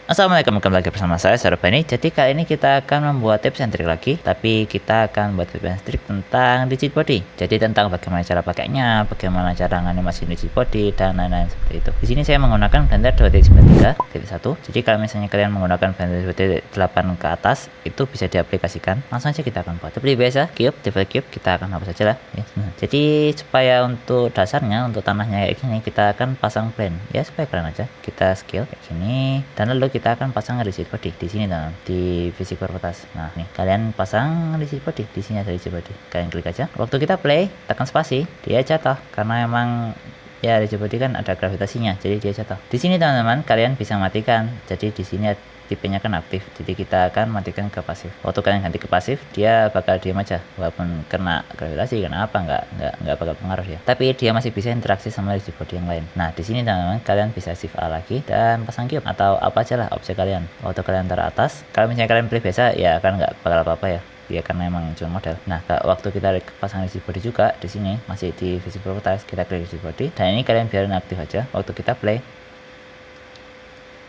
Assalamualaikum, kembali lagi bersama saya Beni. Jadi kali ini kita akan membuat tips and trick lagi, tapi kita akan buat tips and trick tentang rigid body. Jadi tentang bagaimana cara pakainya, bagaimana cara animasi rigid body dan lain-lain seperti itu. Di sini saya menggunakan Blender 2.93.1. Jadi kalau misalnya kalian menggunakan Blender 2.8 ke atas, itu bisa diaplikasikan. Langsung saja kita akan buat. Seperti biasa, default cube kita akan hapus saja lah. Ya. Jadi supaya untuk dasarnya, untuk tanahnya kayak gini, kita akan pasang blend ya supaya keren aja. Kita scale kayak gini dan lalu kita akan pasang rigid body di sini teman, di fisik properties. Nah nih kalian pasang rigid body di sini, ada rigid body, kalian klik aja. Waktu kita play tekan spasi dia jatuh karena emang ya rigid body kan ada gravitasinya, jadi dia jatuh. Di sini teman-teman kalian bisa matikan, jadi di sini tipenya kan aktif, jadi kita akan matikan ke pasif. Waktu kalian ganti ke pasif dia bakal diam aja, walaupun kena gravitasi kena apa nggak bakal pengaruh ya, tapi dia masih bisa interaksi sama rigid body yang lain. Nah di sini teman-teman kalian bisa shift A lagi dan pasang cube atau apa aja lah objek kalian. Waktu kalian taruh atas, kalau misalnya kalian pilih biasa ya kan nggak bakal apa-apa ya, dia karena emang cuma model. Nah waktu kita pasang rigid body juga di sini masih di physical properties, kita klik rigid body dan ini kalian biarin aktif aja. Waktu kita play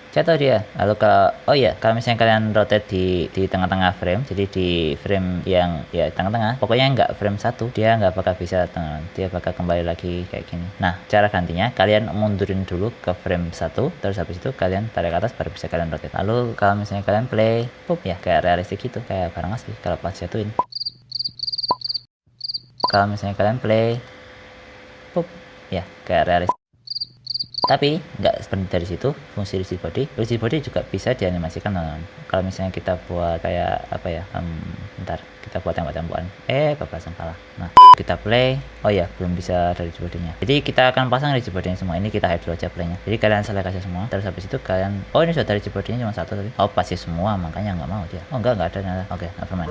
jatuh dia. Lalu kalau kalau misalnya kalian rotate di tengah-tengah frame, jadi di frame yang ya tengah-tengah, pokoknya nggak frame 1, dia nggak bakal bisa dia bakal kembali lagi kayak gini. Nah cara gantinya kalian mundurin dulu ke frame 1, terus habis itu kalian tarik ke atas baru bisa kalian rotate. Lalu kalau misalnya kalian play pop ya kayak realistik gitu, kayak barang asli kalau pas jatuhin. Kalau misalnya kalian play pop ya kayak realistik. Tapi nggak seperti dari situ fungsi rigid body juga bisa dianimasikan teman-teman. Kalau misalnya kita buat kayak apa ya, bentar kita buat tembak-tembakan, kebelasan salah. Nah kita play, belum bisa dari rigid body-nya, jadi kita akan pasang rigid body-nya semua. Ini kita hide dulu aja playnya, jadi kalian select aja semua, terus habis itu kalian ini sudah rigid body-nya cuma satu tadi, pasti semua, makanya nggak mau dia. Nggak ada ternyata. Oke, nevermind.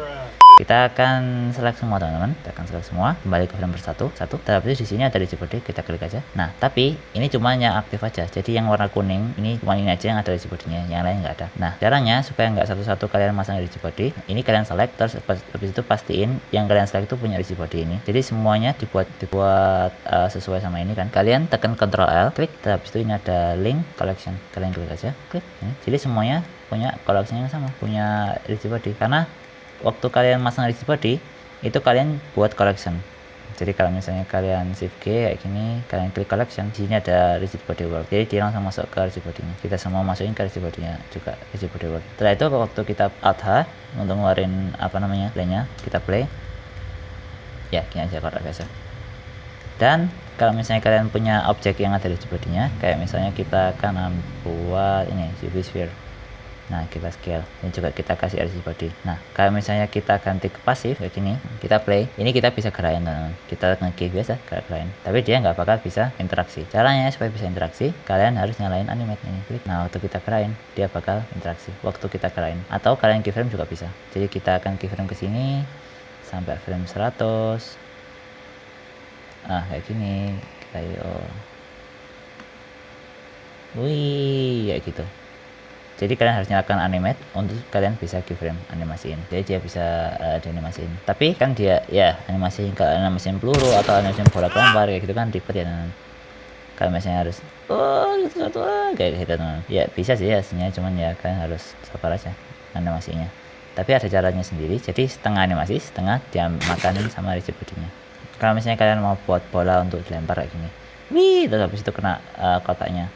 Kita akan select semua teman-teman, kita akan select semua, kembali ke frame satu, terus di sini ada rigid body, kita klik aja. Nah tapi ini cuma yang aktif aja, jadi yang warna kuning ini cuma ini aja yang ada rigid body-nya, yang lain nggak ada. Nah caranya supaya nggak satu-satu kalian masang rigid body, ini kalian select, terus habis itu pastiin yang kalian select itu punya rigid body ini. Jadi semuanya dibuat sesuai sama ini kan. Kalian tekan Ctrl L, klik, terus habis itu ini ada link collection, kalian klik aja, klik. Jadi semuanya punya collection yang sama, punya rigid body. Karena waktu kalian masang rigid body itu kalian buat collection. Jadi kalau misalnya kalian shift G kayak gini, kalian klik collection, di sini ada rigid body world, jadi dia langsung masuk ke rigid body-nya. Kita semua masukin ke rigid body-nya juga, rigid body world. Setelah itu waktu kita Alt H untuk ngeluarin playnya, kita play ya gini aja kotak biasa. Dan kalau misalnya kalian punya objek yang ada rigid body-nya, kayak misalnya kita akan buat ini UV sphere. Nah kita scale, ini juga kita kasih rigid body. Nah kalau misalnya kita ganti ke pasif kayak gini, kita play, ini kita bisa gerain teman-teman, kita nge-key biasa gerain, tapi dia nggak bakal bisa interaksi. Caranya supaya bisa interaksi, kalian harus nyalain animate ini, klik. Nah waktu kita gerain dia bakal interaksi waktu kita gerain, atau kalian keyframe juga bisa. Jadi kita akan keyframe ke sini sampai frame 100. Nah kayak gini, wih kayak gitu. Jadi kalian harus nyalakan animate untuk kalian bisa keyframe animasiin, jadi dia bisa dianimasiin. Tapi kan dia ya animasiin, kalau animasiin peluru atau animasiin bola kelempar kayak gitu kan ribet ya teman. Kalau misalnya harus kayak gitu teman, ya bisa sih aslinya, cuman ya kalian harus sabar aja animasinya. Tapi ada caranya sendiri, jadi setengah animasi, setengah dia makanin sama rigid body-nya. Kalau misalnya kalian mau buat bola untuk dilempar kayak gini, terus habis itu kena kotaknya,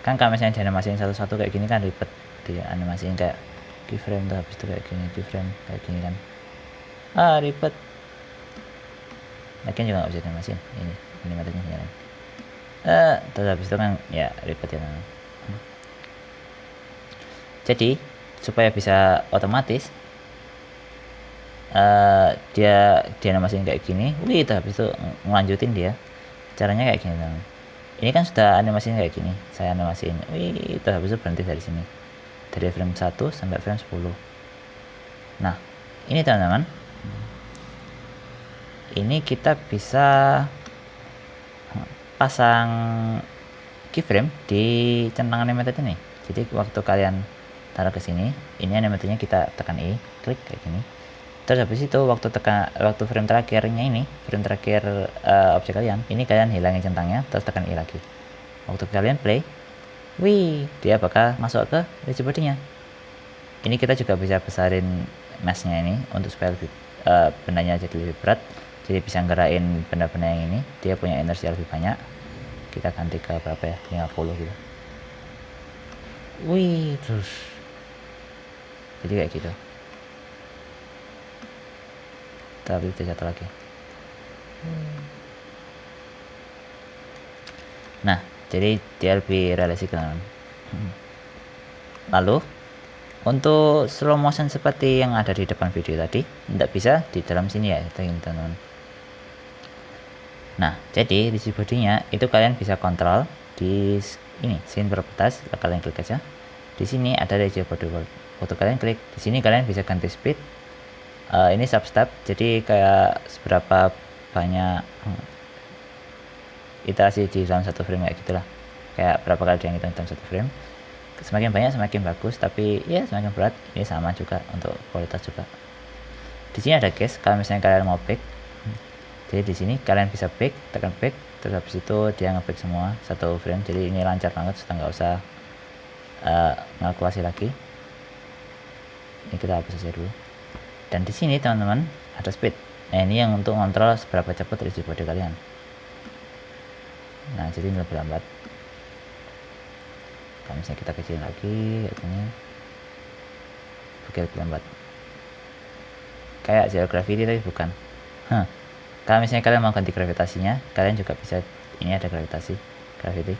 kan kalau misalnya dianimasiin satu-satu kayak gini kan ribet, dia animasiin kayak keyframe, terus habis itu kayak gini keyframe kayak gini kan ribet. Lagian juga nggak bisa animasiin, ini animatornya nyalain, terus habis itu kan ya ribet ya teman. Jadi supaya bisa otomatis dia animasiin kayak gini, terus habis itu ngelanjutin dia, caranya kayak gini teman. Ini kan sudah animasinya kayak gini, saya animasiin, terus habis itu berhenti dari sini, dari frame 1 sampai frame 10. Nah ini teman-teman, ini kita bisa pasang keyframe di centang animated ini. Jadi waktu kalian taruh ke sini, ini animatornya kita tekan I, klik kayak gini. Terus habis itu waktu frame terakhirnya ini, frame terakhir objek kalian, ini kalian hilangin centangnya, terus tekan I lagi. Waktu kalian play, wih, dia bakal masuk ke rigid body-nya. Ini kita juga bisa besarin mesh-nya ini untuk supaya lebih bendanya jadi lebih berat, jadi bisa ngerain benda-benda yang ini. Dia punya inersi lebih banyak. Kita ganti ke berapa ya, 50 gitu. Wih, terus jadi kayak gitu. Tapi satu lagi. Nah, jadi dia lebih realistik teman-teman. Lalu untuk slow motion seperti yang ada di depan video tadi, tidak bisa di dalam sini ya teman-teman. Nah, jadi di body-nya itu kalian bisa kontrol di ini scene properties, kalian klik aja. Di sini ada rigid body world. Waktu kalian klik di sini kalian bisa ganti speed. Ini substep, jadi kayak seberapa banyak iterasi di dalam satu frame kayak gitulah. Kayak berapa kali dia ngitung dalam satu frame. Semakin banyak semakin bagus, tapi ya semakin berat ini sama juga untuk kualitas juga. Di sini ada case kalau misalnya kalian mau pick. Jadi di sini kalian bisa pick, tekan pick, terus habis itu dia ngepick semua satu frame. Jadi ini lancar banget, sudah nggak usah ngalkulasi lagi. Ini kita hapus saja dulu. Dan di sini teman-teman ada speed. Nah, ini yang untuk kontrol seberapa cepat rigid body kalian. Nah, jadi ini lebih lambat. Kalau misalnya kita kecilin lagi kayak gini, lebih lambat. Kayak zero gravity tapi bukan. Kalau misalnya kalian mau ganti gravitasinya, kalian juga bisa. Ini ada gravity.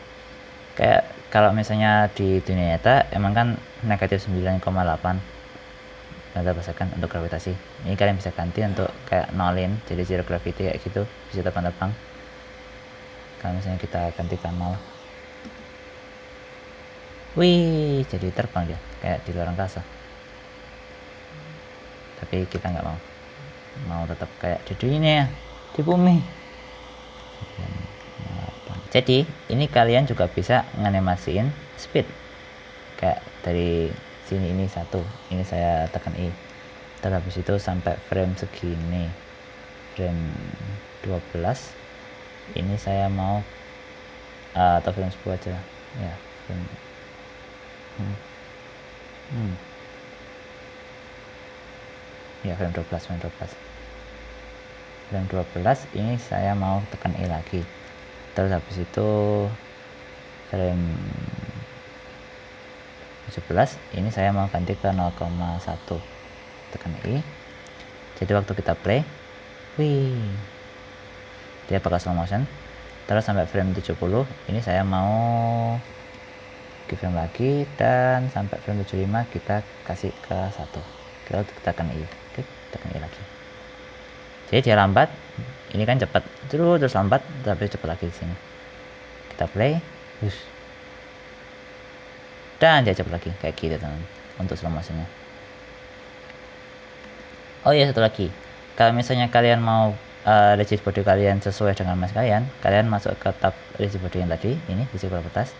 Kayak kalau misalnya di dunia nyata emang kan negatif 9,8 berdasarkan untuk gravitasi. Ini kalian bisa ganti untuk kayak nolin, jadi zero gravity kayak gitu, bisa terbang. Kalau misalnya kita gantikan 0, wih, jadi terbang dia kayak di luar angkasa. Tapi kita nggak mau tetap kayak di dunia, di bumi. Jadi ini kalian juga bisa nganimasiin speed kayak dari sini. Ini satu, ini saya tekan I, terus habis itu sampai frame segini, frame 12 ini saya mau atau frame 10 aja ya, frame ya frame 12 ini saya mau tekan I lagi, terus habis itu frame 17 ini saya mau ganti ke 0,1, tekan I. Jadi waktu kita play, wih, dia bakal slow motion. Terus sampai frame 70 ini saya mau keyframe lagi, dan sampai frame 75 kita kasih ke 1, kita tekan I, tekan I lagi. Jadi dia lambat, ini kan cepat, terus lambat tapi cepat lagi di sini. Kita play, dan dia cepat lagi kayak gitu teman untuk slow motionnya. Oh iya, satu lagi, kalau misalnya kalian mau rigid body kalian sesuai dengan mesh kalian masuk ke tab rigid body yang tadi, ini rigid properties.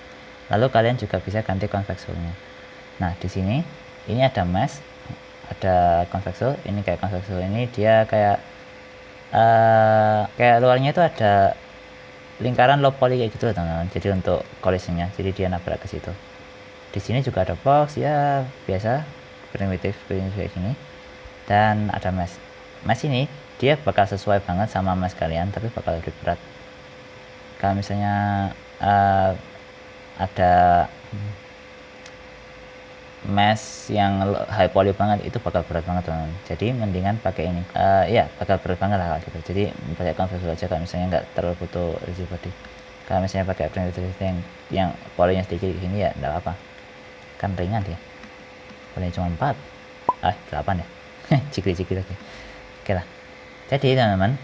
Lalu kalian juga bisa ganti convex hull-nya. Nah, di sini ini ada mesh, ada convex hull. Ini kayak convex hull ini dia kayak kayak luarnya itu ada lingkaran low poly kayak gitu teman-teman. Jadi untuk collisionnya, jadi dia nabrak ke situ. Di sini juga ada box ya, biasa primitif kayak gini. Dan ada mesh. Mesh ini dia bakal sesuai banget sama mesh kalian, tapi bakal lebih berat. Kalau misalnya ada mesh yang high poly banget, itu bakal berat banget teman. Jadi mendingan pakai ini, ya bakal berat banget lah gitu. Jadi pakai convex aja kalau misalnya nggak terlalu butuh rigid body. Kalau misalnya pakai primitive yang polynya sedikit gini ya nggak apa, kan ringan dia. Polynya cuma 4, 8 ya. Cikri-cikri lagi. Oke lah. Jadi teman-teman,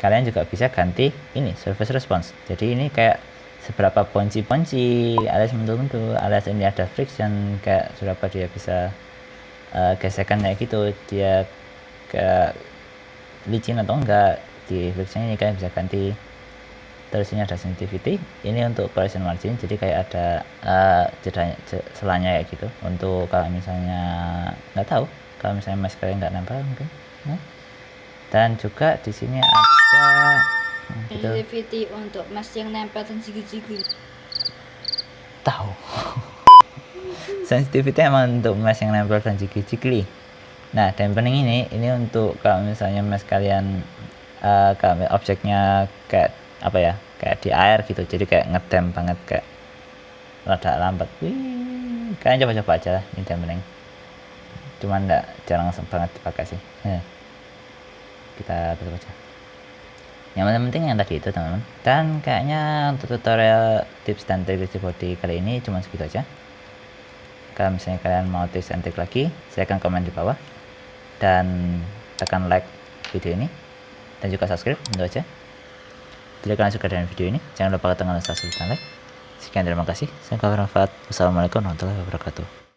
kalian juga bisa ganti ini surface response. Jadi ini kayak seberapa ponci alias mentul-mentul, alias ini ada friction, kayak seberapa dia bisa gesekan kayak gitu, dia ke licin atau enggak di friction. Ini kalian bisa ganti. Terus ini ada sensitivity, ini untuk collision margin, jadi kayak ada selanya kayak gitu, untuk kalau misalnya nggak tahu, kalau misalnya mesh kalian nggak nempel mungkin. Dan juga di sini ada sensitivity untuk mesh yang nempel dan gigi-gigi. Tahu. sensitivity emang untuk mesh yang nempel dan jigli. Nah, dampening ini untuk kalau misalnya mesh kalian kalau objeknya kayak apa ya, kayak di air gitu, jadi kayak ngedam banget, kayak rada lambat. Kalian coba-coba aja lah ini dampening, cuman jarang banget dipakai sih. Kita tutup aja. Yang paling penting yang tadi itu teman-teman, dan kayaknya untuk tutorial tips dan trik rigid body kali ini cuma segitu aja. Kalau misalnya kalian mau tips dan trik lagi, silahkan komen di bawah dan tekan like video ini dan juga subscribe, itu aja. Jika kalian suka dengan video ini, jangan lupa tekan subscribe dan like. Sekian, terima kasih. Saya Kak Rafat. Wassalamualaikum warahmatullahi wabarakatuh.